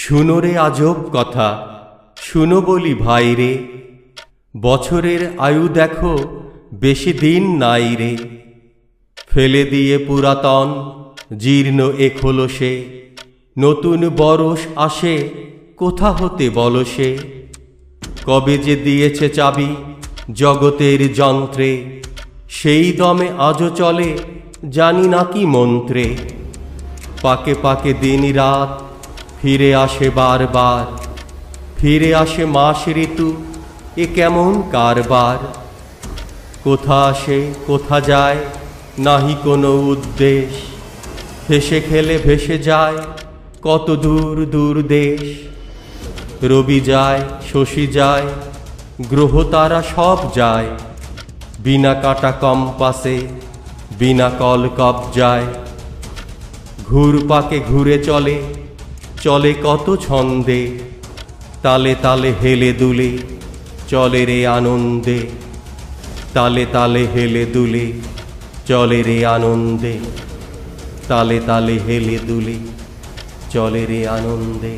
শুনো রে আজব কথা, শুনো বলি ভাই রে, বছরের আয়ু দেখো বেশি দিন নাই রে। ফেলে দিয়ে পুরাতন জীর্ণ এ খোলসে, নতুন বরষ আসে কোথা হতে বলো সে। কবে যে দিয়েছে চাবি জগতের যন্ত্রে, সেই দমে আজও চলে জানি না কি মন্ত্রে। পাকে পাকে দিন রাত ফিরে আসে বারবার, ফিরে আসে মাস ঋতু এ কেমন কারবার। কোথা আসে কোথা যায় নাহি কোনো উদ্দেশ, হেসে খেলে ভেসে যায় কত দূর দূর দেশ। রবি যায় শশী যায় গ্রহ তারা সব যায়, বিনা কাটা কম্পাসে বিনা কল কবজায়। ঘুর পাকে ঘুরে চলে চলে কত ছন্দে, তালে তালে হেলে দুলে চলে রে আনন্দে। তালে তালে হেলে দুলে চলে রে আনন্দে, তালে তালে হেলে দুলে চলে রে আনন্দে।